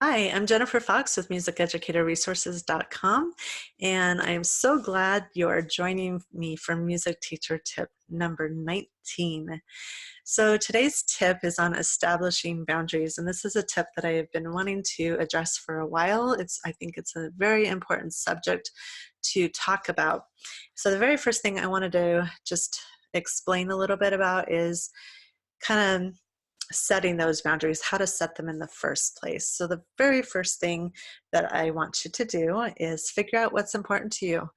Hi, I'm Jennifer Fox with MusicEducatorResources.com, and I'm so glad you are joining me for Music Teacher Tip number 19. So today's tip is on establishing boundaries, and this is a tip that I have been wanting to address for a while. I think it's a very important subject to talk about. So the very first thing I wanted to just explain a little bit about is kind of setting those boundaries, how to set them in the first place. So the very first thing that I want you to do is figure out what's important to you.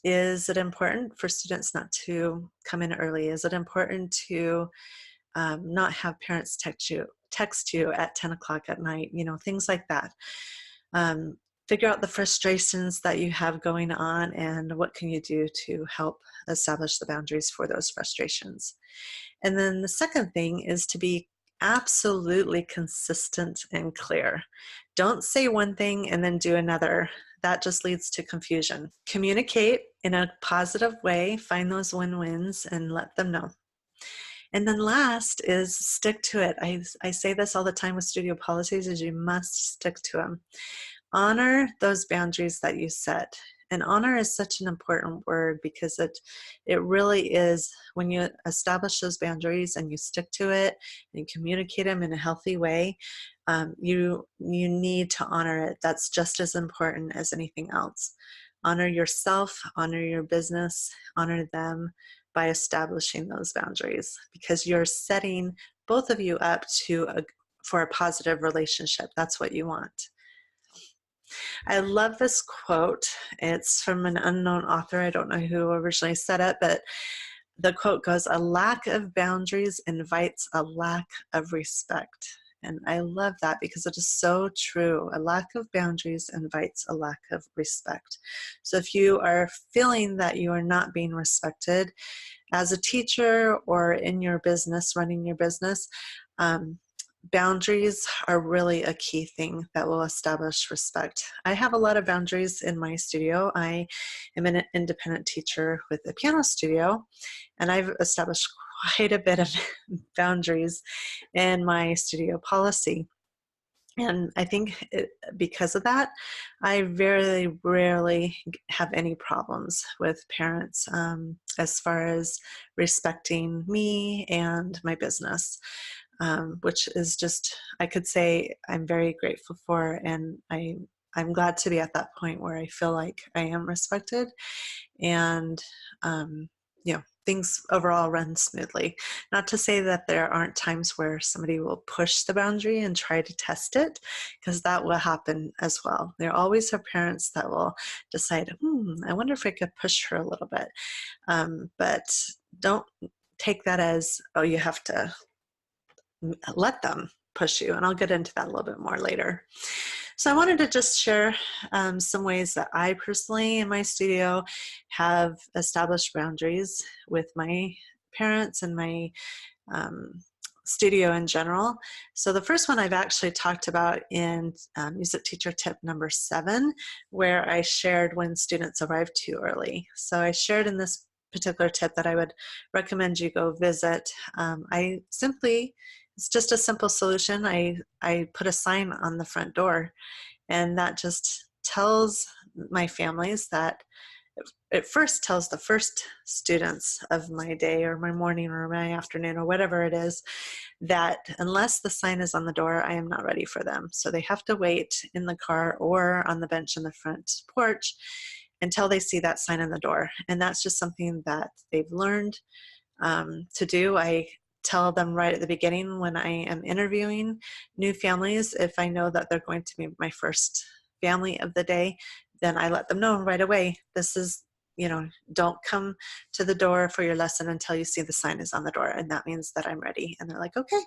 Is it important for students not to come in early? Is it important to not have parents text you at 10 o'clock at night? Things like that. Um, Figure out the frustrations that you have going on and what can you do to help establish the boundaries for those frustrations. And then the second thing is to be absolutely consistent and clear. Don't say one thing and then do another. That just leads to confusion. Communicate in a positive way, find those win-wins and let them know. And then last is stick to it. I say this all the time with studio policies is you must stick to them. Honor those boundaries that you set. And honor is such an important word because it really is when you establish those boundaries and you stick to it and communicate them in a healthy way, you need to honor it. That's just as important as anything else. Honor yourself, honor your business, honor them by establishing those boundaries because you're setting both of you up for a positive relationship. That's what you want. I love this quote. It's from an unknown author. I don't know who originally said it, but the quote goes, "A lack of boundaries invites a lack of respect." And I love that because it is so true. A lack of boundaries invites a lack of respect. So if you are feeling that you are not being respected as a teacher or in your business, running your business, boundaries are really a key thing that will establish respect. I have a lot of boundaries in my studio. I am an independent teacher with a piano studio, and I've established quite a bit of boundaries in my studio policy. And I think because of that, I very rarely have any problems with parents as far as respecting me and my business, which is just, I could say I'm very grateful for, and I'm glad to be at that point where I feel like I am respected and things overall run smoothly. Not to say that there aren't times where somebody will push the boundary and try to test it, because that will happen as well. There always are parents that will decide, I wonder if I could push her a little bit. But don't take that as, oh, you have to let them push you. And I'll get into that a little bit more later. So I wanted to just share some ways that I personally in my studio have established boundaries with my parents and my studio in general. So the first one I've actually talked about in Music Teacher Tip number 7, where I shared when students arrive too early. So I shared in this particular tip that I would recommend you go visit. It's just a simple solution. I put a sign on the front door, and that just tells my families that it first tells the first students of my day or my morning or my afternoon or whatever it is that unless the sign is on the door, I am not ready for them. So they have to wait in the car or on the bench in the front porch until they see that sign on the door. And that's just something that they've learned to do. I tell them right at the beginning when I am interviewing new families, if I know that they're going to be my first family of the day, then I let them know right away, this is, don't come to the door for your lesson until you see the sign is on the door. And that means that I'm ready. And they're like, okay.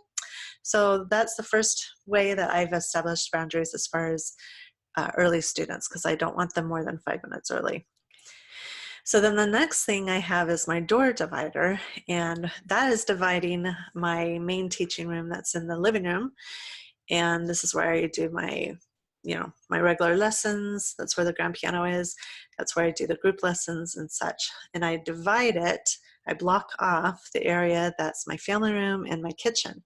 So that's the first way that I've established boundaries as far as early students, because I don't want them more than 5 minutes early. So then the next thing I have is my door divider, and that is dividing my main teaching room that's in the living room. And this is where I do my regular lessons. That's where the grand piano is. That's where I do the group lessons and such. And I divide it, I block off the area that's my family room and my kitchen.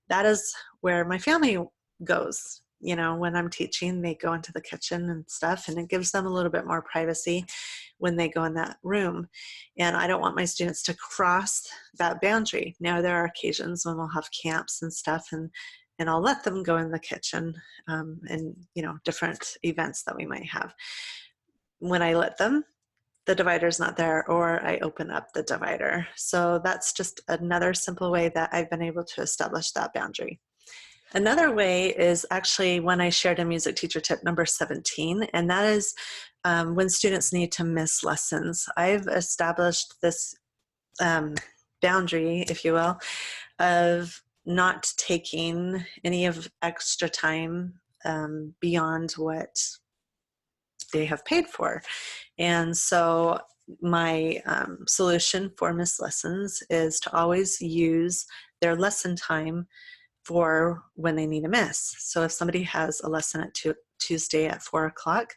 That is where my family goes. you know, when I'm teaching, they go into the kitchen and stuff, and it gives them a little bit more privacy when they go in that room. And I don't want my students to cross that boundary. Now, there are occasions when we'll have camps and stuff, and I'll let them go in the kitchen, and, you know, different events that we might have. When I let them, the divider's not there, or I open up the divider. So that's just another simple way that I've been able to establish that boundary. Another way is actually when I shared a music teacher tip number 17, and that is when students need to miss lessons. I've established this boundary, if you will, of not taking any of extra time beyond what they have paid for. And so my solution for missed lessons is to always use their lesson time for when they need a miss. So if somebody has a lesson at Tuesday at 4 o'clock,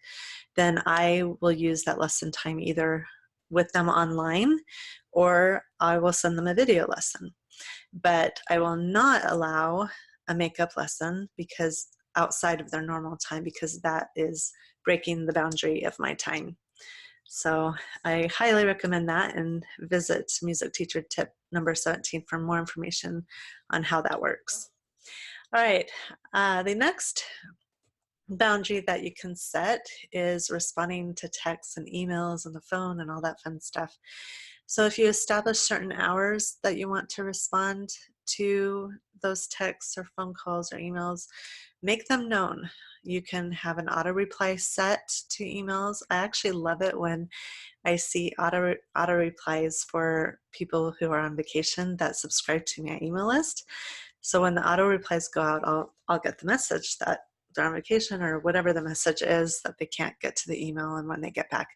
then I will use that lesson time either with them online, or I will send them a video lesson. But I will not allow a makeup lesson because outside of their normal time, because that is breaking the boundary of my time. So I highly recommend that, and visit music teacher tip number 17 for more information on how that works. All right, the next boundary that you can set is responding to texts and emails and the phone and all that fun stuff. So if you establish certain hours that you want to respond to those texts or phone calls or emails, make them known. You can have an auto reply set to emails. I actually love it when I see auto replies for people who are on vacation that subscribe to my email list. So when the auto replies go out, I'll get the message that they're on vacation, or whatever the message is, that they can't get to the email, and when they get back,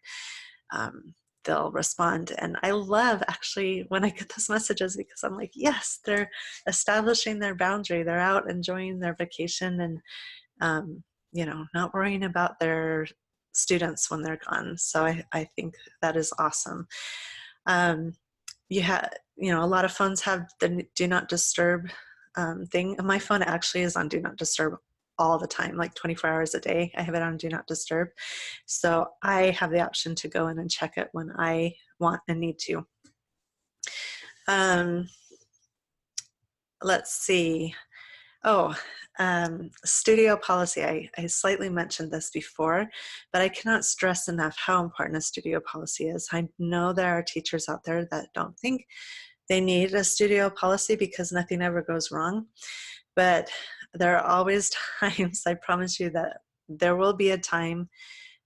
they'll respond. And I love actually when I get those messages, because I'm like, yes, they're establishing their boundary. They're out enjoying their vacation, and you know, not worrying about their students when they're gone. So I think that is awesome. You know, a lot of phones have the do not disturb thing. My phone actually is on do not disturb all the time, like 24 hours a day. I have it on do not disturb. So I have the option to go in and check it when I want and need to. Let's see. Oh, studio policy. I slightly mentioned this before, but I cannot stress enough how important a studio policy is. I know there are teachers out there that don't think they need a studio policy because nothing ever goes wrong. But there are always times, I promise you, that there will be a time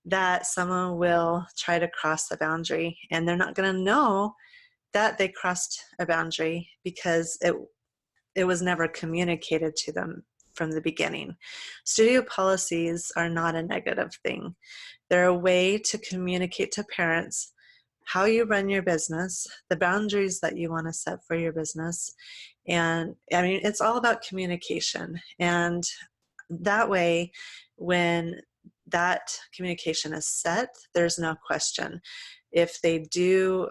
that someone will try to cross the boundary, and they're not going to know that they crossed a boundary because it was never communicated to them from the beginning. Studio policies are not a negative thing. They're a way to communicate to parents how you run your business, the boundaries that you want to set for your business. And I mean, it's all about communication. And that way, when that communication is set, there's no question. If they do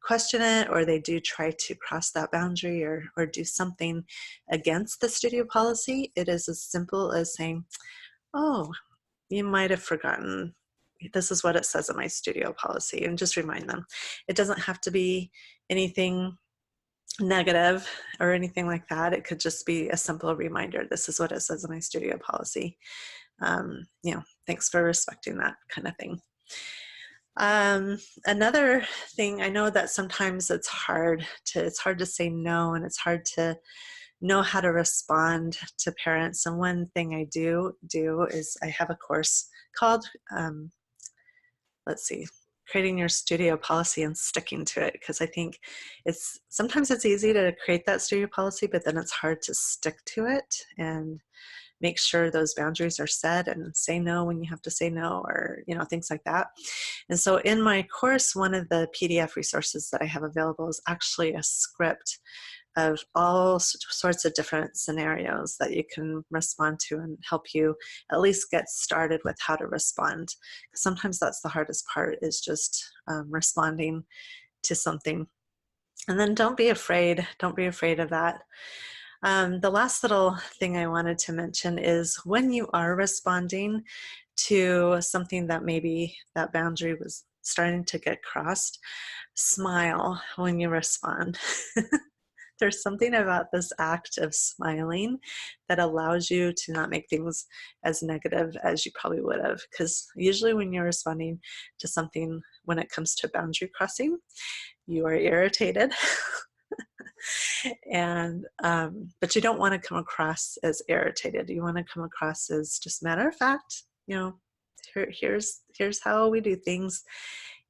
question it, or they do try to cross that boundary, or do something against the studio policy, it is as simple as saying, oh, you might have forgotten, this is what it says in my studio policy, and just remind them. It doesn't have to be anything negative or anything like that. It could just be a simple reminder. This is what it says in my studio policy. You know, thanks for respecting that, kind of thing. Another thing, I know that sometimes it's hard to say no, and it's hard to know how to respond to parents. And one thing I do is I have a course called, let's see, creating your studio policy and sticking to it, because I think sometimes it's easy to create that studio policy, but then it's hard to stick to it and make sure those boundaries are set, and say no when you have to say no, or, you know, things like that. And so in my course, one of the PDF resources that I have available is actually a script of all sorts of different scenarios that you can respond to, and help you at least get started with how to respond. Because sometimes that's the hardest part, is just responding to something. And then don't be afraid of that. The last little thing I wanted to mention is when you are responding to something that maybe that boundary was starting to get crossed, smile when you respond. There's something about this act of smiling that allows you to not make things as negative as you probably would have. Because usually when you're responding to something, when it comes to boundary crossing, you are irritated. And but you don't want to come across as irritated. You want to come across as just matter of fact, here's how we do things.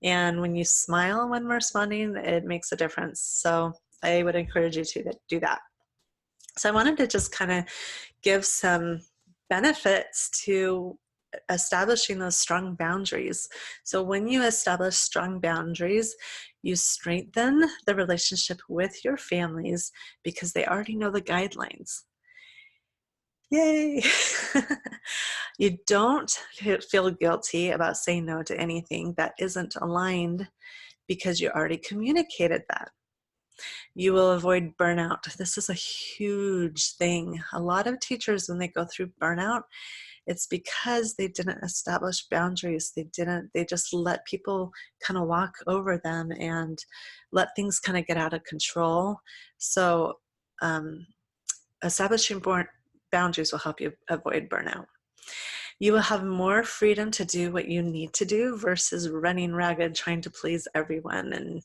And when you smile when responding, it makes a difference. So I would encourage you to do that. So I wanted to just kind of give some benefits to establishing those strong boundaries. So when you establish strong boundaries, you strengthen the relationship with your families because they already know the guidelines. Yay! You don't feel guilty about saying no to anything that isn't aligned because you already communicated that. You will avoid burnout. This is a huge thing. A lot of teachers, when they go through burnout, it's because they didn't establish boundaries. They just let people kind of walk over them and let things kind of get out of control. So establishing boundaries will help you avoid burnout. You will have more freedom to do what you need to do versus running ragged trying to please everyone and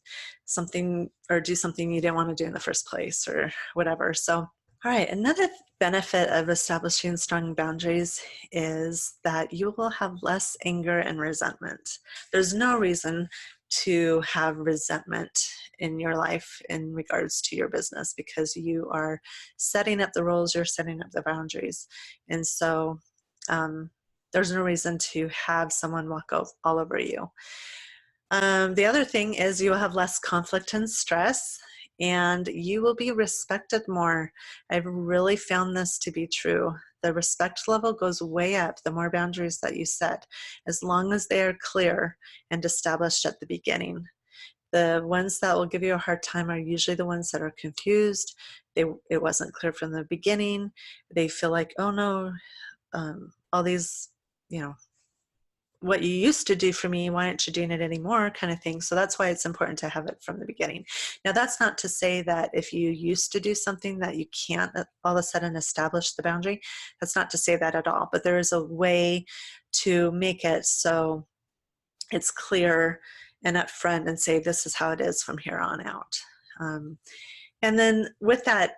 do something you didn't want to do in the first place or whatever. So, all right, another benefit of establishing strong boundaries is that you will have less anger and resentment. There's no reason to have resentment in your life in regards to your business because you are setting up the rules, you're setting up the boundaries. And so there's no reason to have someone walk all over you. The other thing is you will have less conflict and stress, and you will be respected more. I've really found this to be true. The respect level goes way up the more boundaries that you set, as long as they are clear and established at the beginning. The ones that will give you a hard time are usually the ones that are confused. It wasn't clear from the beginning. They feel like, oh no, all these, what you used to do for me, why aren't you doing it anymore, kind of thing. So that's why it's important to have it from the beginning. Now, that's not to say that if you used to do something that you can't all of a sudden establish the boundary. That's not to say that at all. But there is a way to make it so it's clear and upfront and say, this is how it is from here on out. And then with that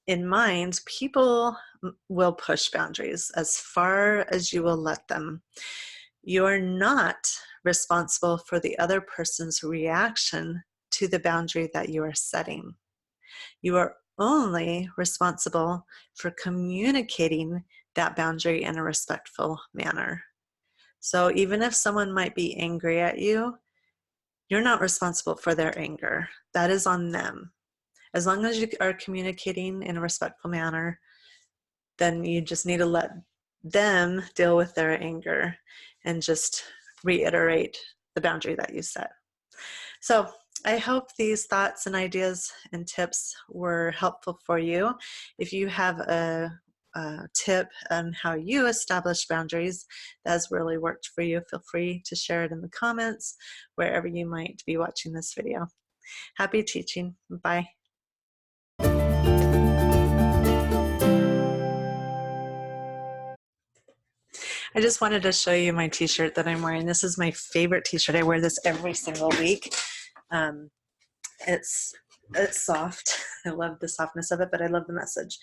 in mind, people will push boundaries as far as you will let them. You are not responsible for the other person's reaction to the boundary that you are setting. You are only responsible for communicating that boundary in a respectful manner. So even if someone might be angry at you, you're not responsible for their anger. That is on them. As long as you are communicating in a respectful manner, then you just need to let them deal with their anger and just reiterate the boundary that you set. So I hope these thoughts and ideas and tips were helpful for you. If you have a tip on how you establish boundaries that has really worked for you, feel free to share it in the comments wherever you might be watching this video. Happy teaching. Bye. I just wanted to show you my t-shirt that I'm wearing. This is my favorite t-shirt. I wear this every single week. It's soft. I love the softness of it, but I love the message.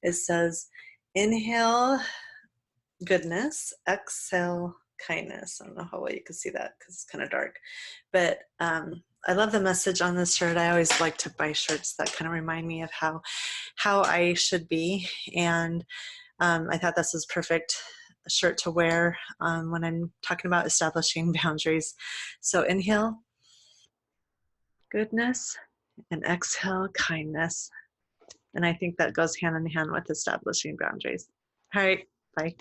It says, inhale goodness, exhale kindness. I don't know how well you can see that because it's kind of dark, but I love the message on this shirt. I always like to buy shirts that kind of remind me of how I should be, and I thought this was perfect shirt to wear when I'm talking about establishing boundaries. So inhale goodness and exhale kindness. And I think that goes hand in hand with establishing boundaries. All right, bye.